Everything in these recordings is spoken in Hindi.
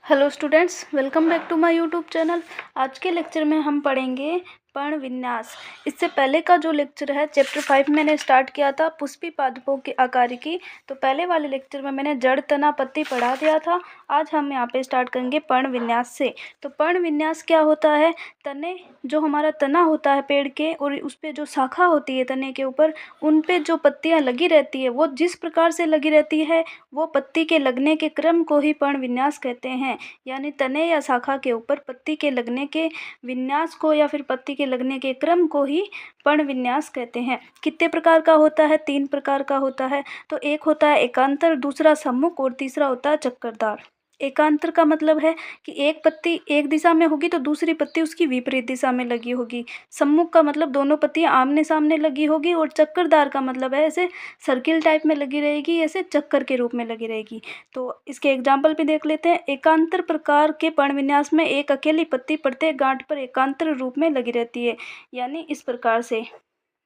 Hello students, welcome back to my YouTube channel. आज के लेक्चर में हम पढ़ेंगे पर्ण विन्यास। इससे पहले का जो लेक्चर है चैप्टर 5 मैंने स्टार्ट किया था पुष्पी पादपों के आकार की। तो पहले वाले लेक्चर में मैंने जड़ तना पत्ती पढ़ा दिया था। आज हम यहाँ पे स्टार्ट करेंगे पर्ण विन्यास से। तो पर्ण विन्यास क्या होता है? तने, जो हमारा तना होता है पेड़ के, और उस पर जो शाखा होती है तने के ऊपर, उन पे जो पत्तियाँ लगी रहती है वो जिस प्रकार से लगी रहती है वो पत्ती के लगने के क्रम को ही पर्ण विन्यास कहते हैं। यानी तने या शाखा के ऊपर पत्ती के लगने के विन्यास को या फिर पत्ती के लगने के क्रम को ही पर्ण विन्यास कहते हैं। कितने प्रकार का होता है? 3 प्रकार का होता है। तो एक होता है एकांतर, दूसरा सम्मुख और तीसरा होता है चक्करदार। एकांतर का मतलब है कि एक पत्ती एक दिशा में होगी तो दूसरी पत्ती उसकी विपरीत दिशा में लगी होगी। सम्मुख का मतलब दोनों पत्तियां आमने सामने लगी होगी। और चक्करदार का मतलब है ऐसे सर्किल टाइप में लगी रहेगी, ऐसे चक्कर के रूप में लगी रहेगी। तो इसके एग्जाम्पल भी देख लेते हैं। एकांतर प्रकार के पर्ण विन्यास में एक अकेली पत्ती प्रत्येक गांठ पर एकांतर रूप में लगी रहती है। यानी इस प्रकार से,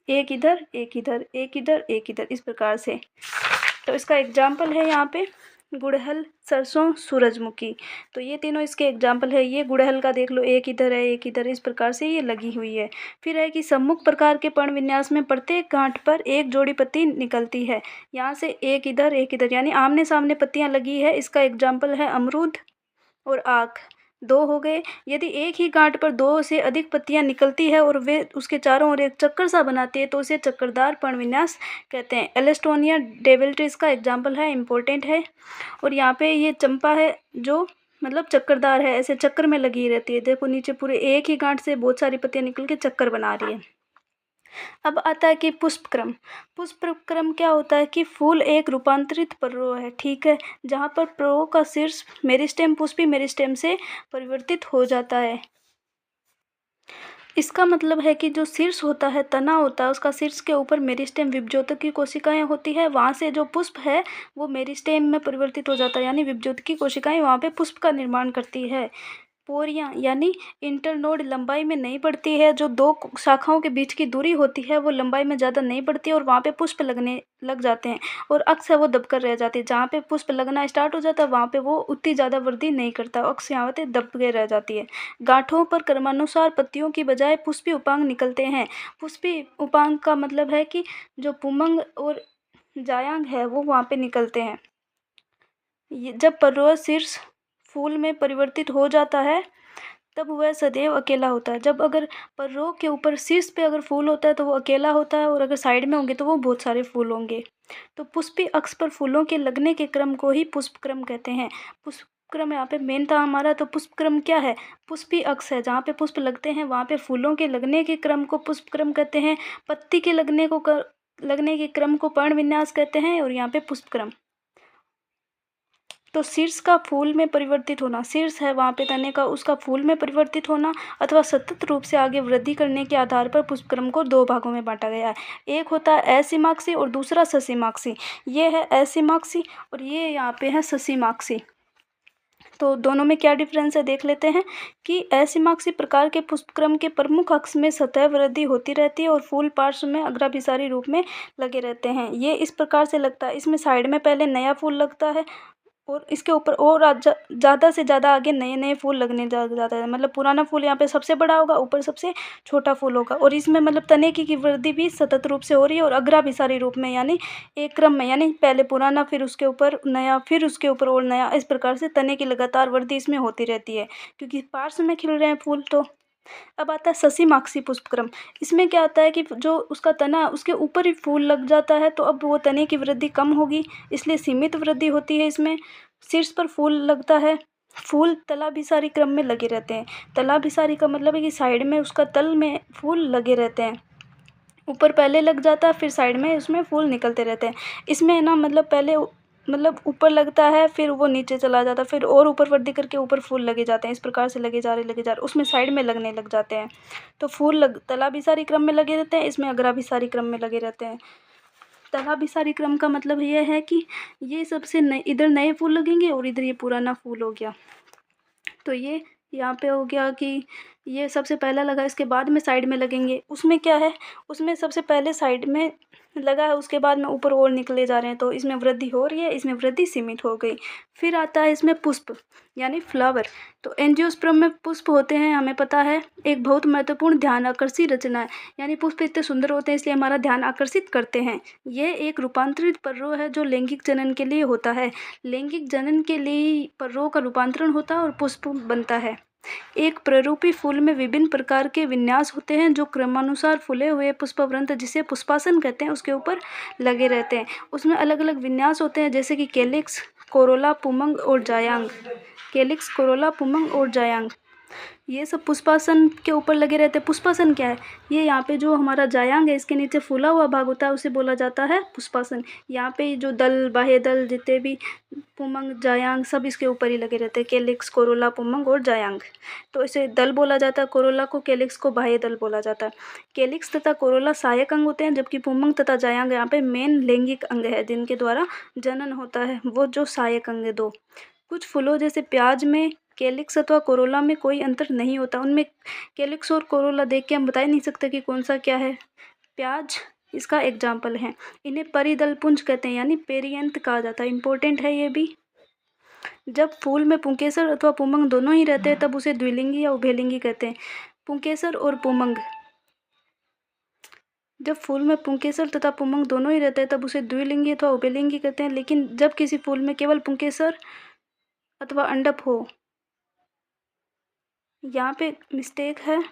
एक इधर एक इधर, एक इधर एक इधर, इस प्रकार से। तो इसका एग्जाम्पल है यहाँ पे गुड़हल, सरसों, सूरजमुखी। तो ये तीनों इसके एग्जाम्पल है। ये गुड़हल का देख लो, एक इधर है एक इधर, इस प्रकार से ये लगी हुई है। फिर है कि सम्मुख प्रकार के पर्ण विन्यास में प्रत्येक गांठ पर एक जोड़ी पत्ती निकलती है। यहाँ से एक इधर, यानी आमने सामने पत्तियां लगी है। इसका एग्जाम्पल है अमरूद और आक। 2 हो गए। यदि एक ही गांठ पर 2 से अधिक पत्तियां निकलती है और वे उसके चारों ओर एक चक्कर सा बनाती है तो उसे चक्करदार पर्ण विन्यास कहते हैं। एलेस्टोनिया डेविल्ट्रिस का एग्जाम्पल है, इम्पोर्टेंट है। और यहाँ पे ये चंपा है जो मतलब चक्करदार है, ऐसे चक्कर में लगी रहती है। देखो नीचे पूरे एक ही गांठ से बहुत सारी पत्तियां निकल के चक्कर बना रही है। अब आता है कि पुष्पक्रम। पुष्पक्रम क्या होता है कि फूल एक रूपांतरित पर्रो है, ठीक है, जहाँ पर पर्रो का शीर्ष मेरिस्टेम पुष्पी मेरिस्टेम से परिवर्तित हो जाता है। इसका मतलब है कि जो शीर्ष होता है, तना होता है, उसका शीर्ष के ऊपर मेरिस्टेम विभज्योतक की कोशिकाएं होती है। वहाँ से जो पुष्प है वो मेरिस्टेम में परिवर्तित हो जाता है, यानी विभज्योतक की कोशिकाएं वहाँ पे पुष्प का निर्माण करती है। पोरियां यानी इंटरनोड लंबाई में नहीं बढ़ती है। जो 2 शाखाओं के बीच की दूरी होती है वो लंबाई में ज़्यादा नहीं बढ़ती है और वहाँ पे पुष्प लगने लग जाते हैं। और अक्ष है वो दबकर रह जाती है। जहाँ पे पुष्प लगना स्टार्ट हो जाता है वहाँ पे वो उतनी ज़्यादा वृद्धि नहीं करता, अक्ष यहाँ पे दब के रह जाती है। गांठों पर क्रमानुसार पत्तियों की बजाय पुष्पी उपांग निकलते हैं। पुष्पी उपांग का मतलब है कि जो पुमंग और जायांग है वो वहाँ पे निकलते हैं। जब पर्रोह शीर्ष फूल में परिवर्तित हो जाता है तब वह सदैव अकेला होता है। जब अगर पर्रोह के ऊपर शीर्ष पे अगर फूल होता है तो वो अकेला होता है, और अगर साइड में होंगे तो वो बहुत सारे फूल होंगे। तो पुष्पी अक्ष पर फूलों के लगने के क्रम को ही पुष्पक्रम कहते हैं। पुष्पक्रम यहाँ पे मेन था हमारा। तो पुष्पक्रम क्या है? पुष्पी अक्ष है, जहाँ पे पुष्प लगते हैं वहाँ पे फूलों के लगने के क्रम को पुष्पक्रम कहते हैं। पत्ती के लगने के क्रम को पर्ण विन्यास कहते हैं, और यहाँ पे पुष्पक्रम। तो शीर्ष का फूल में परिवर्तित होना, शीर्ष है वहाँ पे तने का, उसका फूल में परिवर्तित होना अथवा सतत रूप से आगे वृद्धि करने के आधार पर पुष्पक्रम को 2 भागों में बांटा गया है। एक होता है असीमाक्षी और दूसरा ससीमाक्षी। ये है असीमाक्षी और ये यहाँ पे है ससीमाक्षी। तो दोनों में क्या डिफरेंस है देख लेते हैं कि असीमाक्षी प्रकार के पुष्पक्रम के प्रमुख अक्ष में सतह वृद्धि होती रहती है और फूल पार्श्व में अग्राभिसारी रूप में लगे रहते हैं। ये इस प्रकार से लगता है, इसमें साइड में पहले नया फूल लगता है और इसके ऊपर और ज़्यादा से ज़्यादा आगे नए नए फूल लगने जाता है। मतलब पुराना फूल यहाँ पे सबसे बड़ा होगा, ऊपर सबसे छोटा फूल होगा। और इसमें मतलब तने की वृद्धि भी सतत रूप से हो रही है और अग्राभिसारी रूप में, यानी एक क्रम में, यानी पहले पुराना फिर उसके ऊपर नया फिर उसके ऊपर और नया, इस प्रकार से तने की लगातार वृद्धि इसमें होती रहती है क्योंकि पार्श्व में खिल रहे हैं फूल। तो अब आता है ससीमाक्षी पुष्पक्रम। इसमें क्या आता है कि जो उसका तना उसके ऊपर ही फूल लग जाता है तो अब वो तने की वृद्धि कम होगी, इसलिए सीमित वृद्धि होती है इसमें। शीर्ष पर फूल लगता है, फूल तलाभिसारी क्रम में लगे रहते हैं। तलाभिसारी का मतलब है कि साइड में उसका तल में फूल लगे रहते हैं। ऊपर पहले लग जाता है फिर साइड में उसमें फूल निकलते रहते हैं। इसमें है ना, मतलब पहले मतलब ऊपर लगता है फिर वो नीचे चला जाता है, फिर और ऊपर वृद्धि करके ऊपर फूल लगे जाते हैं, इस प्रकार से लगे जा रहे उसमें साइड में लगने लग जाते हैं। तो फूल तलाभिसारी क्रम में लगे रहते हैं, इसमें अग्राभिसारी क्रम में लगे रहते हैं। तलाभिसारी क्रम का मतलब ये है कि ये सबसे इधर नए फूल लगेंगे और इधर ये पुराना फूल हो गया। तो ये यहाँ पे हो गया कि ये सबसे पहला लगा, इसके बाद में साइड में लगेंगे। उसमें क्या है, उसमें सबसे पहले साइड में लगा है, उसके बाद में ऊपर और निकले जा रहे हैं, तो इसमें वृद्धि हो रही है, इसमें वृद्धि सीमित हो गई। फिर आता है इसमें पुष्प यानी फ्लावर। तो एंजियोस्पर्म में पुष्प होते हैं, हमें पता है, एक बहुत महत्वपूर्ण ध्यान आकर्षी रचना है। यानी पुष्प इतने सुंदर होते हैं इसलिए हमारा ध्यान आकर्षित करते हैं। ये एक रूपांतरित पर्रों है जो लैंगिक जनन के लिए होता है। लैंगिक जनन के लिए पर्रों का रूपांतरण होता है और पुष्प बनता है। एक प्ररूपी फूल में विभिन्न प्रकार के विन्यास होते हैं जो क्रमानुसार फूले हुए पुष्पवृंत, जिसे पुष्पासन कहते हैं, उसके ऊपर लगे रहते हैं। उसमें अलग अलग विन्यास होते हैं, जैसे कि कैलिक्स, कोरोला, पुमंग और जायांग। कैलिक्स, कोरोला, पुमंग और जायांग, ये सब पुष्पासन के ऊपर लगे रहते हैं। पुष्पासन क्या है, ये यहाँ पे जो हमारा जायांग है इसके नीचे फूला हुआ भाग होता है, उसे बोला जाता है पुष्पासन। यहाँ पे जो दल, बाह्य दल, जितने भी पुमंग, जायांग, सब इसके ऊपर ही लगे रहते हैं। कैलिक्स, कोरोला, पुमंग और जायांग, तो इसे दल बोला जाता है। कोरोला को, कैलिक्स को बाह्य दल बोला जाता है। कैलिक्स तथा कोरोला सहायक अंग होते हैं, जबकि पुमंग तथा जायांग यहाँ पे मेन लैंगिक अंग है जिनके द्वारा जनन होता है, वो जो सहायक अंग है दो। कुछ फूलों जैसे प्याज में कैलिक्स अथवा कोरोला में कोई अंतर नहीं होता। उनमें कैलिक्स और कोरोला देख के हम बता ही नहीं सकते कि कौन सा क्या है। प्याज इसका एग्जाम्पल है। इन्हें परिदल पुंज कहते हैं, यानी पेरियंत कहा जाता है। इंपॉर्टेंट है ये भी। जब फूल में पुंकेसर अथवा पुमंग दोनों ही रहते हैं तब उसे द्विलिंगी या उभयलिंगी कहते हैं। पुंकेसर और पुमंग, जब फूल में पुंकेसर तथा पुमंग दोनों ही रहते हैं तब उसे द्विलिंगी अथवा उभयलिंगी कहते हैं। लेकिन जब किसी फूल में केवल पुंकेसर अथवा अंडप हो, यहाँ पे मिस्टेक है,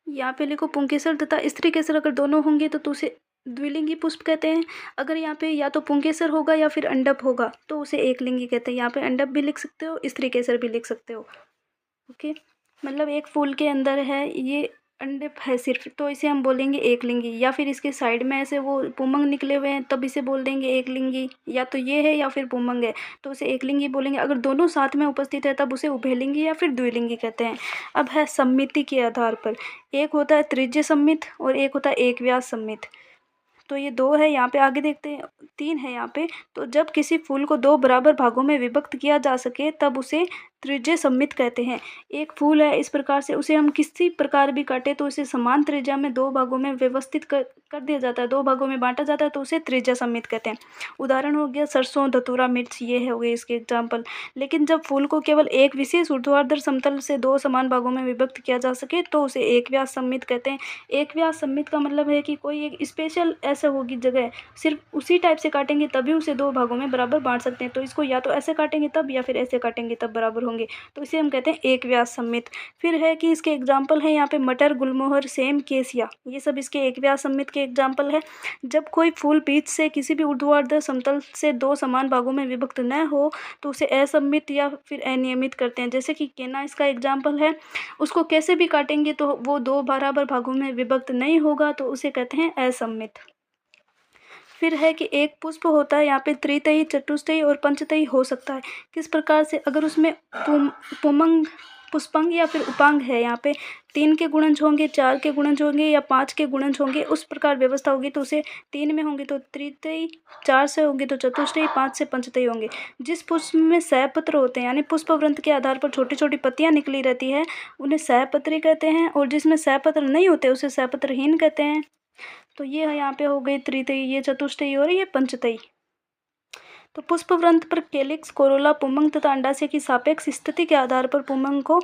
यहाँ पे लिखो पुंकेसर तथा स्त्री केसर अगर दोनों होंगे तो उसे द्विलिंगी पुष्प कहते हैं। अगर यहाँ पे या तो पुंकेसर होगा या फिर अंडप होगा तो उसे एकलिंगी कहते हैं। यहाँ पे अंडप भी लिख सकते हो, स्त्री केसर भी लिख सकते हो। ओके, मतलब एक फूल के अंदर है ये अंडप है सिर्फ, तो इसे हम बोलेंगे एकलिंगी। या फिर इसके साइड में ऐसे वो पुमंग निकले हुए हैं तब इसे बोल देंगे एकलिंगी। या तो ये है या फिर पुमंग है तो उसे एकलिंगी बोलेंगे। अगर दोनों साथ में उपस्थित है तब उसे उभयलिंगी या फिर द्विलिंगी कहते हैं। अब है सम्मिति के आधार पर, एक होता है त्रिज्य सम्मित और एक होता है एक व्यास सम्मित। तो ये दो है, यहाँ पे आगे देखते हैं, तीन है यहाँ पे। तो जब किसी फूल को दो बराबर भागों में विभक्त किया जा सके तब उसे त्रिज्य सम्मित कहते हैं। एक फूल है इस प्रकार से, उसे हम किसी प्रकार भी काटे तो उसे समान त्रिज्या में दो भागों में व्यवस्थित कर दिया जाता है, दो भागों में बांटा जाता है, तो उसे त्रिज्या सम्मित कहते हैं। उदाहरण हो गया सरसों, धतूरा, मिर्च, ये हो गए इसके एग्जाम्पल। लेकिन जब फूल को केवल एक विशेष ऊर्ध्वाधर समतल से दो समान भागों में विभक्त किया जा सके तो उसे एक व्यास सम्मित कहते हैं। एक व्यास सम्मित का मतलब है कि कोई एक स्पेशल ऐसे होगी जगह, सिर्फ उसी टाइप से काटेंगे तभी उसे दो भागों में बराबर बांट सकते हैं। तो इसको या तो ऐसे काटेंगे तब या फिर ऐसे काटेंगे तब बराबर होंगे, तो इसे हम कहते हैं एक व्यास सम्मित। फिर है कि इसके एग्जाम्पल है यहाँ पे मटर, गुलमोहर, सेम, केसिया, ये सब इसके एक व्यास सम्मित के एग्जाम्पल है। जब कोई फूल बीच से किसी भी ऊर्ध्वाधर समतल से दो समान भागों में विभक्त न हो तो उसे असम्मित या फिर अनियमित करते हैं। जैसे कि केना इसका एग्जाम्पल है, उसको कैसे भी काटेंगे तो वो दो बराबर भागों में विभक्त नहीं होगा तो उसे कहते हैं असम्मित। फिर है कि एक पुष्प होता है, यहाँ पे त्रितयी, चतुष्टयी और पंचतयी हो सकता है। किस प्रकार से, अगर उसमें पुमंग, पुष्पांग या फिर उपांग है, यहाँ पे 3 के गुणज होंगे, 4 के गुणज होंगे या 5 के गुणज होंगे, उस प्रकार व्यवस्था होगी तो उसे 3 में होंगे तो त्रितयी, 4 से होंगे तो चतुष्टयी, 5 से पंचतयी होंगे। जिस पुष्प में सहपत्र होते हैं यानी पुष्पवृंत के आधार पर छोटी छोटी पत्तियां निकली रहती है उन्हें सहपत्री कहते हैं, और जिसमें सहपत्र नहीं होते उसे सहपत्रहीन कहते हैं। तो ये यहाँ पे हो गई त्रितयी, ये चतुष्टयी और ये पंचतयी। तो पुष्पवृंत पर कैलिक्स, कोरोला, पुमंग तथा अंडाशय की सापेक्ष स्थिति के आधार पर पुमंग को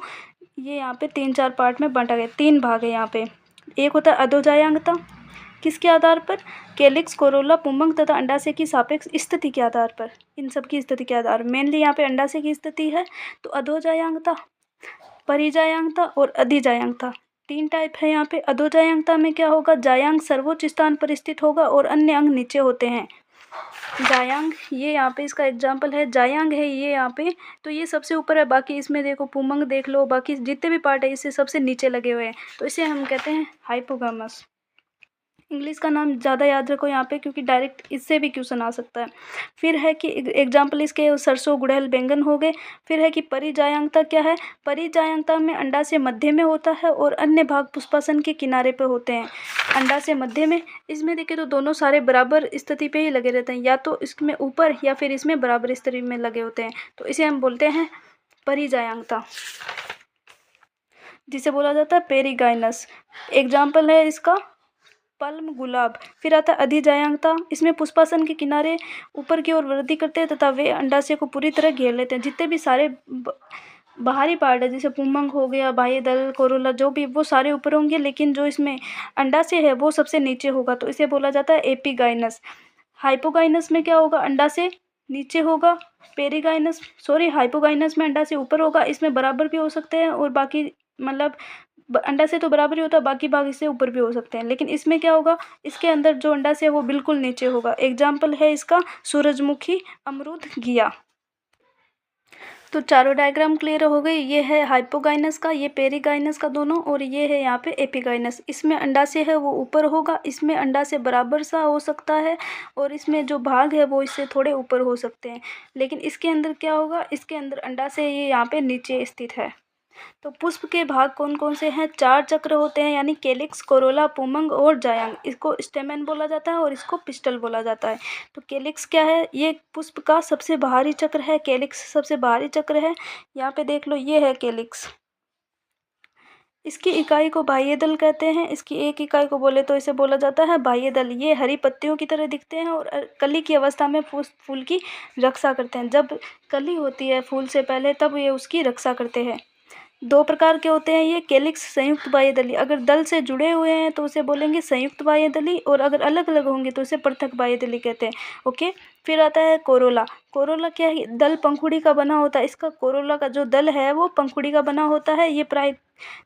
ये यहाँ पे 3-4 पार्ट में बांटा गया, 3 भाग है यहाँ पे। एक होता है अधोजायांगता, किसके आधार पर, कैलिक्स, कोरोला, पुमंग तथा अंडाशय की सापेक्ष स्थिति के आधार पर, इन सब की स्थिति के आधार, मेनली यहाँ पे अंडाशय की स्थिति है। तो अधोजायांगता, परिजायांगता और अधिजायांगता, 3 टाइप है यहाँ पे। अधोजायांगता में क्या होगा, जायांग सर्वोच्च स्थान पर स्थित होगा और अन्य अंग नीचे होते हैं। जायांग, ये यहाँ पे इसका एग्जाम्पल है, जायांग है ये यहाँ पे, तो ये सबसे ऊपर है, बाकी इसमें देखो पुमंग देख लो, बाकी जितने भी पार्ट है इससे सबसे नीचे लगे हुए हैं, तो इसे हम कहते हैं हाइपोगामस। इंग्लिश का नाम ज़्यादा याद रखो यहाँ पे क्योंकि डायरेक्ट इससे भी क्वेश्चन आ सकता है। फिर है कि एग्जाम्पल इसके सरसों, गुड़हल, बैंगन हो गए। फिर है कि परिजायांगता क्या है, परिजायांगता में अंडाशय मध्य में होता है और अन्य भाग पुष्पासन के किनारे पर होते हैं। अंडाशय मध्य में, इसमें देखें तो दोनों सारे बराबर स्थिति पे ही लगे रहते हैं, या तो इसमें ऊपर या फिर इसमें बराबर स्थिति में लगे होते हैं, तो इसे हम बोलते हैं परिजायांगता। जिसे बोला जाता है पेरिगाइनस। एग्जाम्पल है इसका पल्म गुलाब। फिर आता है अधिजायांगता। इसमें पुष्पासन के किनारे ऊपर की ओर वृद्धि करते हैं तथा वे अंडाशय को पूरी तरह घेर लेते हैं। जितने भी सारे बाहरी पार्ट है, जैसे पुंमंग हो गया, बाह्य दल, कोरोला, जो भी, वो सारे ऊपर होंगे, लेकिन जो इसमें अंडाशय है वो सबसे नीचे होगा, तो इसे बोला जाता है एपिगाइनस। हाइपोगाइनस में क्या होगा, अंडाशय नीचे होगा। हाइपोगाइनस में अंडाशय ऊपर होगा। इसमें बराबर भी हो सकते हैं और बाकी मतलब अंडाशय तो बराबर ही होता है, बाकी भाग इससे ऊपर भी हो सकते हैं, लेकिन इसमें क्या होगा, इसके अंदर जो अंडाशय है वो बिल्कुल नीचे होगा। एग्जाम्पल है इसका सूरजमुखी, अमरूद, घिया। तो चारों डायग्राम क्लियर हो गई। ये है हाइपोगाइनस का, ये पेरिगाइनस का दोनों, और ये है यहाँ पे एपिगाइनस। इसमें अंडाशय है वो ऊपर होगा, इसमें अंडाशय बराबर सा हो सकता है, और इसमें जो भाग है वो इससे थोड़े ऊपर हो सकते हैं, लेकिन इसके अंदर क्या होगा, इसके अंदर अंडाशय ये यहाँ पे नीचे स्थित है। तो पुष्प के भाग कौन कौन से हैं, 4 चक्र होते हैं, यानी केलिक्स, कोरोला, पुमंग और जायांग। इसको स्टेमेन बोला जाता है और इसको पिस्टल बोला जाता है। तो केलिक्स क्या है, ये पुष्प का सबसे बाहरी चक्र है, केलिक्स सबसे बाहरी चक्र है। यहाँ पे देख लो, ये है केलिक्स। इसकी इकाई को बाह्य दल कहते हैं। इसकी एक इकाई को बोले तो इसे बोला जाता है बाह्य दल। ये हरी पत्तियों की तरह दिखते हैं और कली की अवस्था में फूल की रक्षा करते हैं। जब कली होती है फूल से पहले, तब ये उसकी रक्षा करते हैं। 2 प्रकार के होते हैं ये, केलिक्स, संयुक्त बाह्यदली। अगर दल से जुड़े हुए हैं तो उसे बोलेंगे संयुक्त बाह्यदली, और अगर अलग अलग होंगे तो उसे पृथक बाह्यदली कहते हैं। ओके। फिर आता है कोरोला। कोरोला क्या है, दल पंखुड़ी का बना होता है। इसका कोरोला का जो दल है वो पंखुड़ी का बना होता है। ये प्राय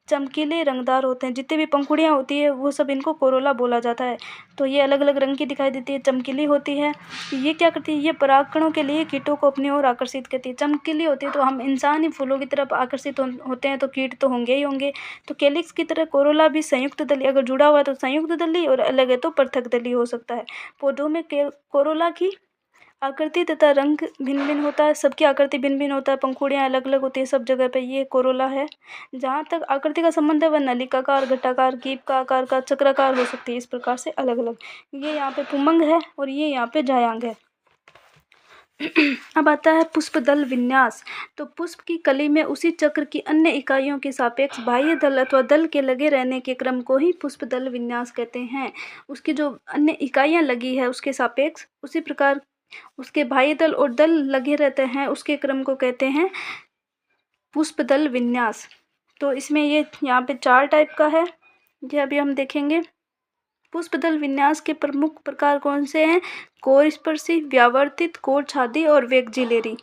चमकीले रंगदार होते हैं। जितनी भी पंखुड़ियाँ होती है वो सब इनको कोरोला बोला जाता है। तो ये अलग अलग रंग की दिखाई देती है, चमकीली होती है। ये क्या करती है, ये परागकणों के लिए कीटों को अपनी ओर आकर्षित करती है। चमकीली होती है तो हम इंसान ही फूलों की तरफ आकर्षित होते हैं, तो कीट तो होंगे ही होंगे। तो केलिक्स की तरह कोरोला भी संयुक्त दली, अगर जुड़ा हुआ है तो संयुक्त दली, और अलग है तो पृथक दली हो सकता है। पौधों में कोरोला की आकृति तथा रंग भिन्न भिन्न होता है। सबकी आकृति भिन्न भिन्न होता है, पंखुड़ियाँ अलग अलग होती है सब जगह पे। ये कोरोला है। जहाँ तक आकृति का संबंध है वह नलिकाकार, घटाकार, कीप का आकार का, चक्राकार हो सकती है। इस प्रकार से अलग अलग। ये यहाँ पे पुमंग है और ये यहाँ पे जायांग है। अब आता है पुष्प दल विन्यास। तो पुष्प की कली में उसी चक्र की अन्य इकाइयों के सापेक्ष बाह्य दल अथवा दल के लगे रहने के क्रम को ही पुष्प दल विन्यास कहते हैं। उसकी जो अन्य इकाइयाँ लगी है उसके सापेक्ष उसी प्रकार उसके बाह्य दल और दल लगे रहते हैं, उसके क्रम को कहते हैं पुष्प दल विन्यास। तो इसमें ये यहाँ पे 4 टाइप का है, ये अभी हम देखेंगे। पुष्प दल विन्यास के प्रमुख प्रकार कौन से हैं, कोर स्पर्शी, व्यावर्तित, कोर छादी और वेगजिलेरी।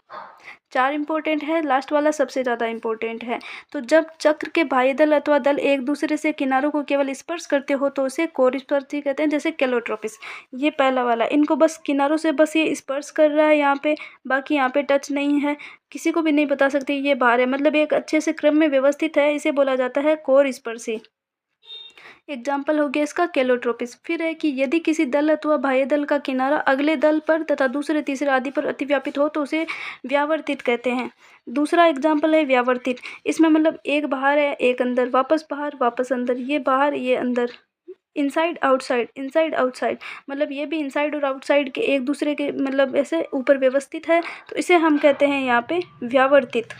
4 इंपॉर्टेंट है, लास्ट वाला सबसे ज़्यादा इंपॉर्टेंट है। तो जब चक्र के बाह्य दल अथवा दल एक दूसरे से किनारों को केवल स्पर्श करते हो तो उसे कोर स्पर्शी कहते हैं, जैसे कैलोट्रोपिस। ये पहला वाला, इनको बस किनारों से बस ये स्पर्श कर रहा है यहाँ पे, बाकी यहाँ पे टच नहीं है, किसी को भी नहीं बता सकती ये बाहर है, मतलब एक अच्छे से क्रम में व्यवस्थित है, इसे बोला जाता है कोर स्पर्शी। एग्जाम्पल हो गया इसका कैलोट्रोपिस। फिर है कि यदि किसी दल अथवा बाह्य दल का किनारा अगले दल पर तथा दूसरे तीसरे आदि पर अतिव्यापित हो तो उसे व्यावर्तित कहते हैं। दूसरा एग्जाम्पल है व्यावर्तित। इसमें मतलब एक बाहर है, एक अंदर, वापस बाहर, वापस अंदर, ये बाहर, ये अंदर, इनसाइड आउटसाइड, इनसाइड आउटसाइड, मतलब ये भी इनसाइड और आउटसाइड के एक दूसरे के मतलब ऐसे ऊपर व्यवस्थित है, तो इसे हम कहते हैं यहाँ पे व्यावर्तित।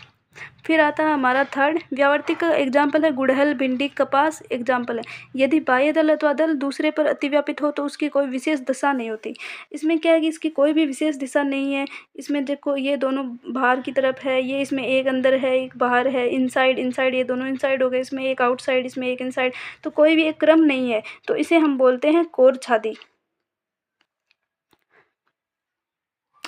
फिर आता है हमारा थर्ड, व्यावर्तिक का एग्जाम्पल है गुड़हल, भिंडी, कपास। एग्जाम्पल है यदि बाह्य दल अथवा दल दूसरे पर अतिव्यापित हो तो उसकी कोई विशेष दशा नहीं होती। इसमें क्या है कि इसकी कोई भी विशेष दिशा नहीं है। इसमें देखो ये दोनों बाहर की तरफ है, ये इसमें एक अंदर है एक बाहर है, इनसाइड इनसाइड, ये दोनों इनसाइड हो गए, इसमें एक आउटसाइड, इसमें एक इनसाइड, तो कोई भी एक क्रम नहीं है, तो इसे हम बोलते हैं कोर छादी।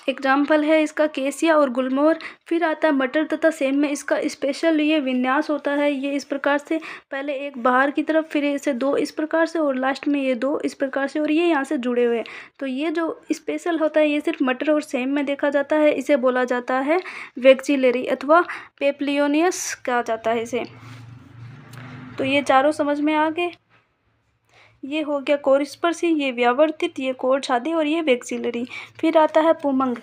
एग्जाम्पल है इसका केसिया और गुलमोहर। फिर आता है मटर तथा सेम में इसका स्पेशल ये विन्यास होता है। ये इस प्रकार से, पहले एक बाहर की तरफ, फिर इसे 2 इस प्रकार से, और लास्ट में ये 2 इस प्रकार से, और ये यहाँ से जुड़े हुए हैं। तो ये जो स्पेशल होता है ये सिर्फ मटर और सेम में देखा जाता है, इसे बोला जाता है वेक्सिलरी अथवा पेप्लियोनियस कहा जाता है इसे। तो ये चारों समझ में आ गए। ये हो गया कोर स्पर्शी, ये व्यावर्तित, ये कोर छादी और ये वेक्सिलरी। फिर आता है पुमंग।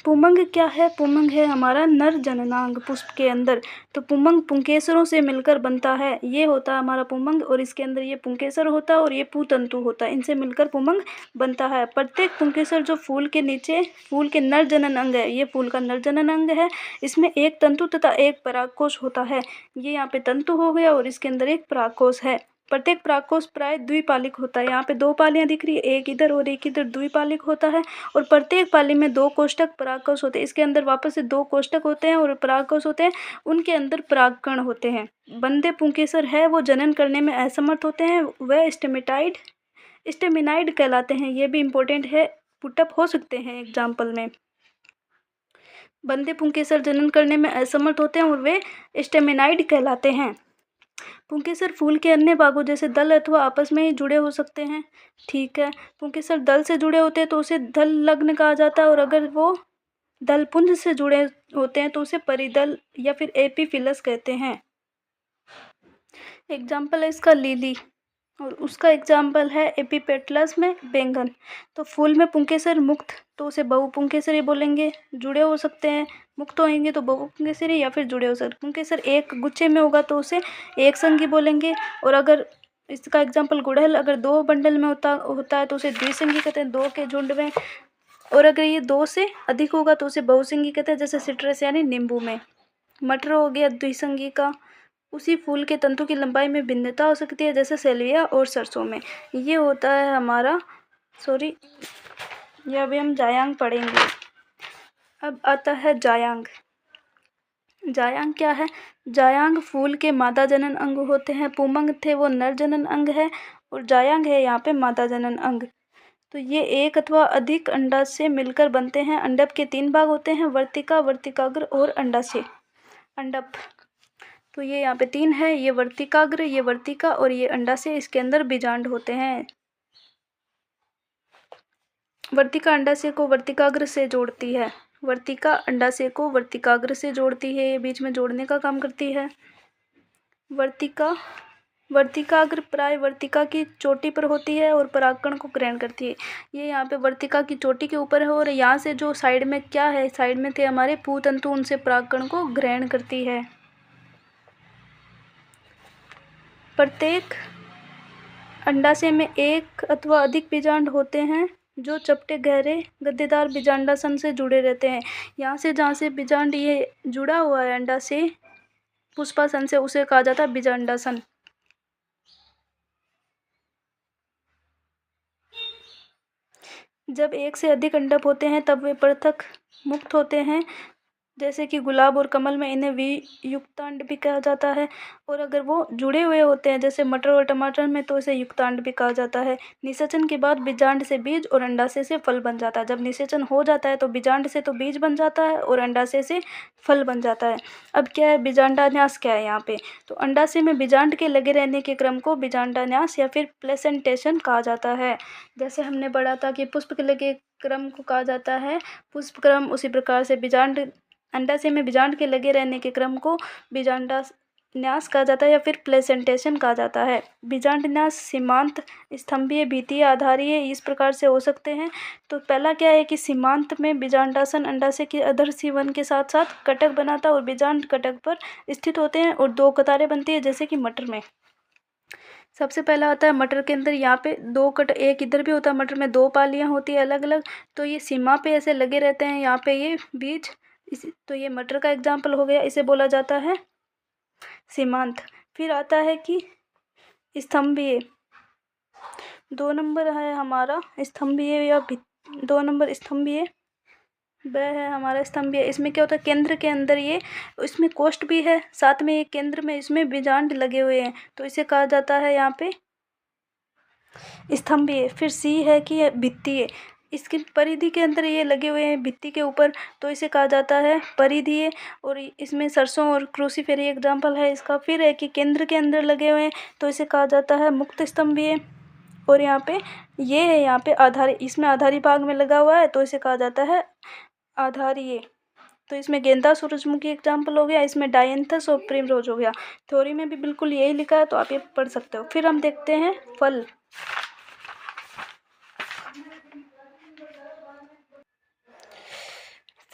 पुमंग क्या है? पुमंग है हमारा नर जननांग पुष्प के अंदर। तो पुमंग पुंकेसरों से मिलकर बनता है, ये होता है हमारा पुमंग। और इसके अंदर ये पुंकेसर होता है और ये पूतंतु होता है, इनसे मिलकर पुमंग बनता है। प्रत्येक पुंकेसर जो फूल के नीचे फूल के नर जनन अंग है, ये फूल का नर जनन अंग है। इसमें एक तंतु तथा एक परागकोश होता है। ये यहाँ पे तंतु हो गया और इसके अंदर एक परागकोश है। प्रत्येक परागकोश प्राय द्विपालिक होता है। यहाँ पे 2 पालियां दिख रही है, एक इधर और एक इधर, द्विपालिक होता है। और प्रत्येक पाली में 2 कोष्ठक परागकोश होते हैं। इसके अंदर वापस से 2 कोष्ठक होते हैं और परागकोश होते हैं, उनके अंदर परागकण होते हैं। बंदे पुंकेसर है वो जनन करने में असमर्थ होते हैं, वह स्टेमिनाइड कहलाते हैं। ये भी इम्पोर्टेंट है, पुटअप हो सकते हैं एग्जाम्पल में। बंदे पुंकेसर जनन करने में असमर्थ होते हैं और वे स्टेमिनाइड कहलाते हैं। पुंकेसर फूल के अन्य भागों जैसे दल अथवा आपस में ही जुड़े हो सकते हैं। ठीक है, पुंकेसर दल से जुड़े होते हैं तो उसे दल लग्न कहा जाता है, और अगर वो दल पुंज से जुड़े होते हैं तो उसे परिदल या फिर एपीफिलस कहते हैं। एग्जाम्पल है इसका लिली, और उसका एग्जाम्पल है एपीपेटलस में बैंगन। तो फूल में पुंकेसर मुक्त तो उसे बहुपुंकेसरी बोलेंगे, जुड़े हो सकते हैं। मुक्त होंगे तो बहुपुंकेसरी या फिर जुड़े हो सकते। पुंकेसर एक गुच्छे में होगा तो उसे एक संगी बोलेंगे। और अगर इसका एग्जाम्पल गुड़हल अगर 2 बंडल में होता है तो उसे द्विसंगी कहते हैं, 2 के झुंड में। और अगर ये 2 से अधिक होगा तो उसे बहुसंगी कहते हैं, जैसे सिट्रस यानी नींबू में। मटर हो गया द्विसंगी का। उसी फूल के तंतु की लंबाई में भिन्नता हो सकती है, जैसे सेल्विया और सरसों में। ये होता है हमारा ये अभी हम जायांग पढ़ेंगे। अब आता है जायांग। जायांग क्या है? जायांग फूल के मादा जनन अंग होते हैं। पुमंग थे वो नर जनन अंग है, और जायांग है यहाँ पे मादा जनन अंग। तो ये एक अथवा अधिक अंडाशय से मिलकर बनते हैं। अंडप के 3 भाग होते हैं, वर्तिका, वर्तिकाग्र और अंडाशय। अंडप तो ये यहाँ पे 3 है, ये वर्तिकाग्र, ये वर्तिका और ये अंडाशय। इसके अंदर बीजांड होते हैं। वर्तिका अंडाशय को वर्तिकाग्र से जोड़ती है। वर्तिका अंडाशय को वर्तिकाग्र से जोड़ती है, ये बीच में जोड़ने का काम करती है। वर्तिकाग्र प्राय वर्तिका की चोटी पर होती है और परागकण को ग्रहण करती है। ये यहाँ पे वर्तिका की चोटी के ऊपर है, और यहाँ से जो साइड में क्या है, साइड में थे हमारे पूतंतु, उनसे परागकण को ग्रहण करती है। प्रत्येक अंडाशय में एक अथवा अधिक बीजांड होते हैं, जो चपटे गहरे गद्देदार बीजांडासन से जुड़े रहते हैं। यहाँ से जहाँ से बीजांड ये जुड़ा हुआ है अंडाशय पुष्पासन से, उसे कहा जाता है बीजांडासन। जब एक से अधिक अंडप होते हैं तब वे पृथक मुक्त होते हैं, जैसे कि गुलाब और कमल में इन्हें वियुक्तांड भी कहा जाता है। और अगर वो जुड़े हुए होते हैं जैसे मटर और टमाटर में, तो इसे युक्तांड भी कहा जाता है। निषेचन के बाद बीजांड से बीज और अंडाशय से फल बन जाता है। जब निषेचन हो जाता है तो बीजांड से तो बीज बन जाता है और अंडाशय से फल बन जाता है। अब क्या है बीजांडान्यास क्या है यहाँ पे? तो अंडाशय में बीजांड के लगे रहने के क्रम को बीजांडान्यास या फिर प्लेसेंटेशन कहा जाता है। जैसे हमने पढ़ा था कि पुष्प के लगे क्रम को कहा जाता है पुष्प क्रम, उसी प्रकार से बीजांड अंडाशय में बीजांड के लगे रहने के क्रम को बीजांडान्यास कहा जाता है या फिर प्लेसेंटेशन कहा जाता है। बीजांडान्यास सीमांत, स्तंभीय, भित्तीय, आधारीय इस प्रकार से हो सकते हैं। तो पहला क्या है कि सीमांत में बीजांडासन अंडाशय के अधर सीवन के साथ साथ कटक बनाता है और बीजांड कटक पर स्थित होते हैं और 2 कतारें बनती है, जैसे कि मटर में। सबसे पहला आता है मटर के अंदर, यहाँ पे 2 एक इधर भी होता है। मटर में 2 पालियां होती है अलग अलग, तो ये सीमा पे ऐसे लगे रहते हैं। यहाँ पे ये बीज तो ये मटर का एग्जाम्पल हो गया, इसे बोला जाता है सीमांत। फिर आता है कि स्तंभीय, 2 नंबर है हमारा स्तंभीय या 2 नंबर स्तंभीय, वह है हमारा स्तंभीय। इसमें क्या होता है, केंद्र के अंदर ये इसमें कोष्ठ भी है, साथ में ये केंद्र में इसमें बीजांड लगे हुए हैं, तो इसे कहा जाता है यहाँ पे स्तंभीय। फिर सी है कि भित्तीय, इसकी परिधि के अंदर ये लगे हुए हैं भित्ति के ऊपर, तो इसे कहा जाता है परिधीय। और इसमें सरसों और क्रूसीफेरी एग्जाम्पल है इसका। फिर है कि केंद्र के अंदर लगे हुए हैं, तो इसे कहा जाता है मुक्त स्तंभीय। और यहाँ पे ये है, यहाँ पे आधारी, इसमें आधारी भाग में लगा हुआ है, तो इसे कहा जाता है आधारीय। तो इसमें गेंदा, सूरजमुखी एग्जाम्पल हो गया, इसमें डायंथस और प्रिमरोज हो गया। थ्योरी में भी बिल्कुल यही लिखा है, तो आप ये पढ़ सकते हो। फिर हम देखते हैं फल।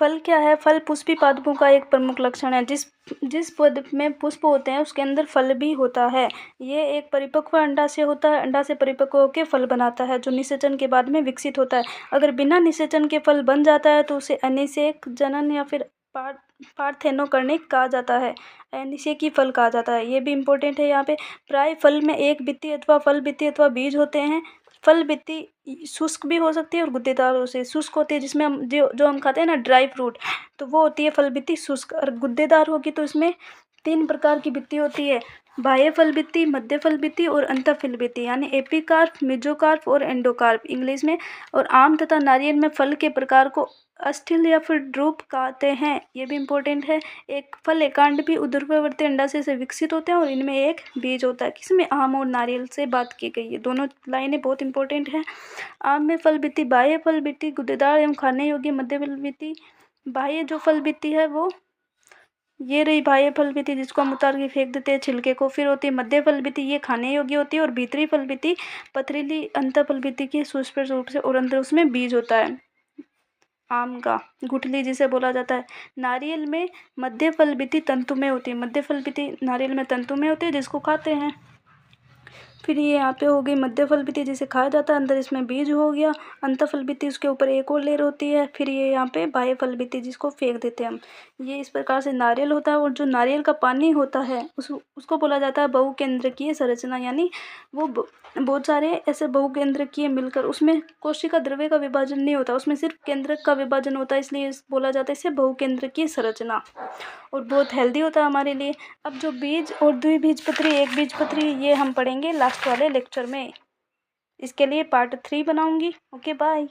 फल क्या है? फल पुष्पी पादपों का एक प्रमुख लक्षण है। जिस पौधे में पुष्प होते हैं उसके अंदर फल भी होता है। ये एक परिपक्व अंडाशय होता है। अंडाशय परिपक्व होकर फल बनाता है जो निषेचन के बाद में विकसित होता है। अगर बिना निषेचन के फल बन जाता है तो उसे अनिषेक जनन या फिर पार्थेनोकर्णिक कहा जाता है। अनिषेकी फल कहा जाता है। ये भी इम्पोर्टेंट है यहाँ पे। प्राय फल में एक बित्ती अथवा फल बित्ती अथवा बीज होते हैं। फल बित्ती शुष्क भी हो सकती है और गुद्देदार हो सकती है। शुष्क होती है जिसमें हम जो हम खाते हैं ना ड्राई फ्रूट, तो वो होती है फल बित्ती शुष्क। और गुद्देदार होगी तो इसमें 3 प्रकार की बित्ती होती है, बाह्य फल बित्ती, मध्य फल बित्ती और अंतः फल बित्ती, यानी एपिकार्प, मेसोकार्प और एंडोकार्प इंग्लिश में। और आम तथा नारियल में फल के प्रकार को अस्थिल या फिर ड्रूप कहते हैं। ये भी इम्पोर्टेंट है। एक फल एकांड भी ऊर्ध्ववर्ती अंडाशय से विकसित होते हैं और इनमें एक बीज होता है। किसमें? आम और नारियल से बात की गई है। दोनों लाइनें बहुत इंपॉर्टेंट हैं। आम में फल बित्ती बाह्य फल बित्ती गुद्देदार एवं खाने योग्य, मध्य फल बित्ती बाह्य जो फल बित्ती है वो ये रही बाह्य फल बित्ती जिसको हम उतार के फेंक देते हैं छिलके को। फिर होती है मध्य फल बित्ती, ये खाने योग्य होती है। और भीतरी फल बित्ती पथरीली अंतः फल बित्ती की सुस्पष्ट रूप से और अंदर उसमें बीज होता है। आम का गुठली जिसे बोला जाता है। नारियल में मध्य फल बित्ती तंतुमय होती है। मध्य फल बित्ती नारियल में तंतुमय होती है जिसको खाते हैं। फिर ये यहाँ पे हो गई मध्य फल बित्ती जिसे खाया जाता है, अंदर इसमें बीज हो गया। अंतः फल बित्ती उसके ऊपर एक और लेयर होती है। फिर ये यहाँ पे बाह्य फल बित्ती जिसको फेंक देते हैं हम। ये इस प्रकार से नारियल होता है। और जो नारियल का पानी होता है उसको बोला जाता है बहुकेंद्रकीय संरचना, यानी वो बहुत सारे ऐसे बहुकेंद्रकीय मिलकर उसमें कोशिका द्रव्य का विभाजन नहीं होता, उसमें सिर्फ केंद्रक का विभाजन होता है, इसलिए बोला जाता है इसे बहुकेंद्रकीय संरचना। और बहुत हेल्दी होता है हमारे लिए। अब जो बीज और द्विबीजपत्री, एक बीजपत्री, ये हम पढ़ेंगे लास्ट वाले लेक्चर में। इसके लिए पार्ट 3 बनाऊंगी। Okay bye.